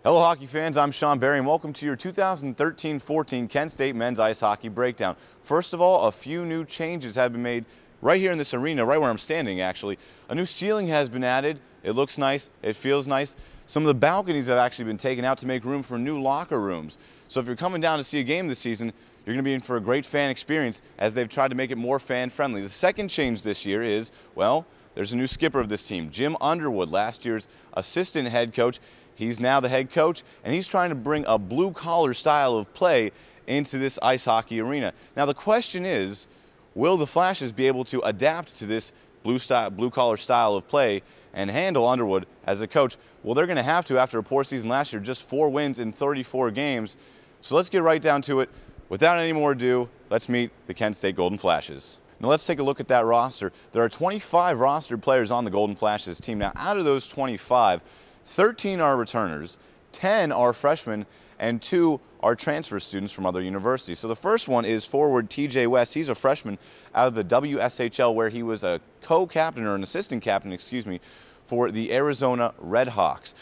Hello hockey fans, I'm Sean Barie and welcome to your 2013-14 Kent State Men's Ice Hockey Breakdown. First of all, a few new changes have been made right here in this arena, right where I'm standing actually. A new ceiling has been added. It looks nice, it feels nice. Some of the balconies have actually been taken out to make room for new locker rooms. So if you're coming down to see a game this season, you're going to be in for a great fan experience as they've tried to make it more fan-friendly. The second change this year is, well, there's a new skipper of this team, Jim Underwood, last year's assistant head coach. He's now the head coach, and he's trying to bring a blue-collar style of play into this ice hockey arena. Now the question is, will the Flashes be able to adapt to this blue-collar style of play and handle Underwood as a coach? Well, they're going to have to after a poor season last year, just 4 wins in 34 games. So let's get right down to it. Without any more ado, let's meet the Kent State Golden Flashes. Now let's take a look at that roster. There are 25 rostered players on the Golden Flashes team. Now out of those 25, 13 are returners, 10 are freshmen, and 2 are transfer students from other universities. So the first one is forward TJ West. He's a freshman out of the WSHL where he was a co-captain or an assistant captain, excuse me, for the Arizona Redhawks.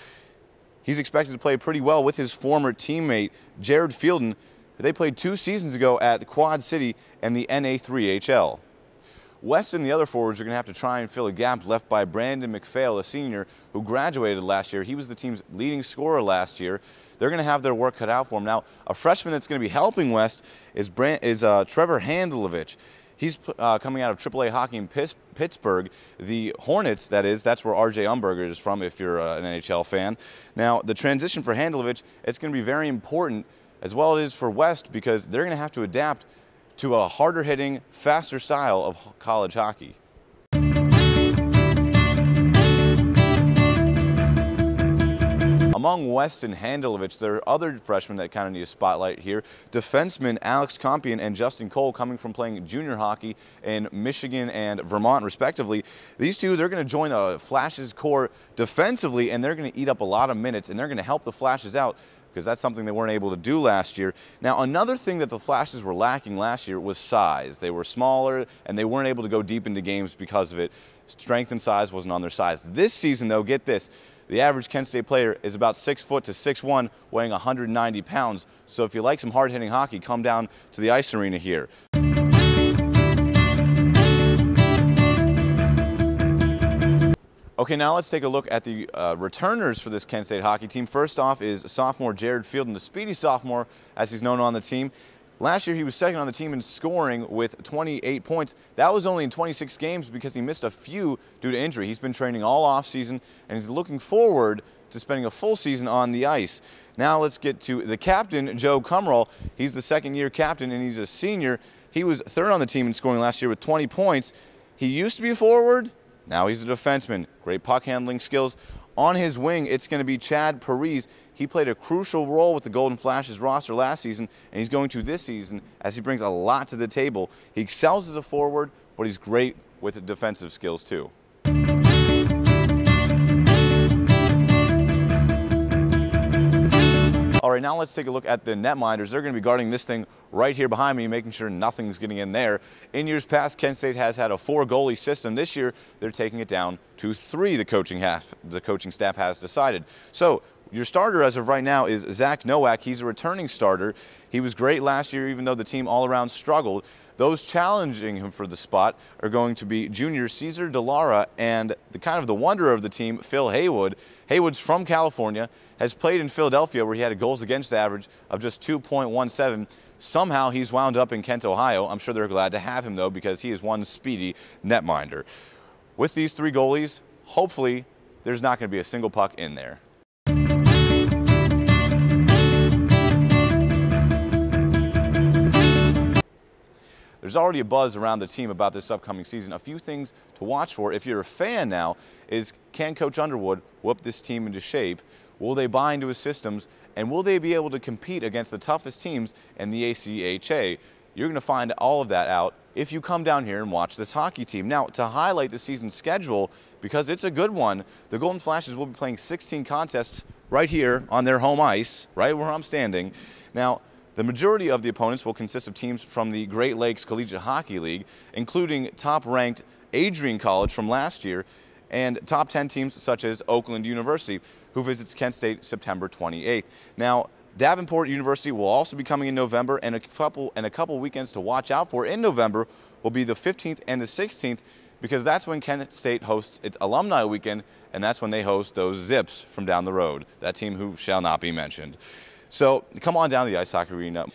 He's expected to play pretty well with his former teammate Jared Fielden. They played 2 seasons ago at Quad City and the NA3HL. West and the other forwards are going to have to try and fill a gap left by Brandon McPhail, a senior who graduated last year. He was the team's leading scorer last year. They're going to have their work cut out for him. Now, a freshman that's going to be helping West is Trevor Handlovich. He's coming out of AAA hockey in Pittsburgh. The Hornets, that's where RJ Umberger is from if you're an NHL fan. Now, the transition for Handlovich, it's going to be very important, as well as for West, because they're going to have to adapt to a harder-hitting, faster style of college hockey. Among West and Handlovich, there are other freshmen that kind of need a spotlight here. Defensemen Alex Compion and Justin Cole, coming from playing junior hockey in Michigan and Vermont, respectively. These two, they're going to join a Flashes core defensively, and they're going to eat up a lot of minutes, and they're going to help the Flashes out, because that's something they weren't able to do last year. Now, another thing that the Flashes were lacking last year was size. They were smaller, and they weren't able to go deep into games because of it. Strength and size wasn't on their side. This season, though, get this, the average Kent State player is about 6 foot to 6'1", weighing 190 pounds. So if you like some hard-hitting hockey, come down to the ice arena here. Okay, now let's take a look at the returners for this Kent State hockey team. First off is sophomore Jared Fielden, the speedy sophomore, as he's known on the team. Last year, he was second on the team in scoring with 28 points. That was only in 26 games because he missed a few due to injury. He's been training all offseason, and he's looking forward to spending a full season on the ice. Now let's get to the captain, Joe Cumrall. He's the second-year captain, and he's a senior. He was third on the team in scoring last year with 20 points. He used to be a forward. Now he's a defenseman. Great puck handling skills. On his wing, it's going to be Chad Parise. He played a crucial role with the Golden Flashes roster last season, and he's going to this season as he brings a lot to the table. He excels as a forward, but he's great with the defensive skills too. All right, now let's take a look at the netminders. They're going to be guarding this thing right here behind me, making sure nothing's getting in there. In years past, Kent State has had a 4-goalie system. This year, they're taking it down to 3, the coaching staff has decided. So your starter as of right now is Zach Nowak. He's a returning starter. He was great last year, even though the team all around struggled. Those challenging him for the spot are going to be junior Cesar Delara and the wonder of the team, Phil Haywood. Haywood's from California, has played in Philadelphia where he had a goals against average of just 2.17. Somehow he's wound up in Kent, Ohio. I'm sure they're glad to have him though, because he is one speedy netminder. With these 3 goalies, hopefully there's not going to be a single puck in there. There's already a buzz around the team about this upcoming season. A few things to watch for if you're a fan now is, can Coach Underwood whip this team into shape? Will they buy into his systems? And will they be able to compete against the toughest teams in the ACHA? You're going to find all of that out if you come down here and watch this hockey team. Now, to highlight the season schedule, because it's a good one, the Golden Flashes will be playing 16 contests right here on their home ice, right where I'm standing. Now, the majority of the opponents will consist of teams from the Great Lakes Collegiate Hockey League, including top-ranked Adrian College from last year, and top 10 teams such as Oakland University, who visits Kent State September 28th. Now, Davenport University will also be coming in November, and a couple weekends to watch out for in November will be the 15th and the 16th, because that's when Kent State hosts its alumni weekend, and that's when they host those Zips from down the road, that team who shall not be mentioned. So come on down to the ice hockey arena.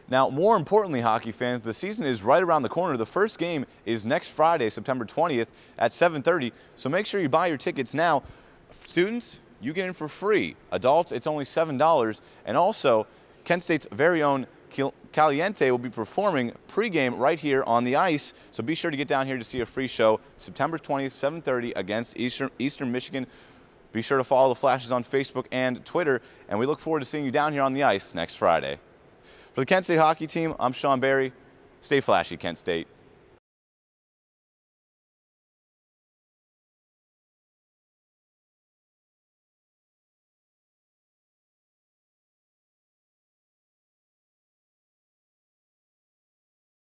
Now, more importantly, hockey fans, the season is right around the corner. The first game is next Friday, September 20th at 7:30, so make sure you buy your tickets now. Students, you get in for free. Adults, it's only $7. And also, Kent State's very own Caliente will be performing pregame right here on the ice. So be sure to get down here to see a free show September 20th, 7:30 against Eastern Michigan. Be sure to follow the flashes on Facebook and Twitter, and we look forward to seeing you down here on the ice next Friday. For the Kent State hockey team, I'm Sean Barie. Stay flashy, Kent State.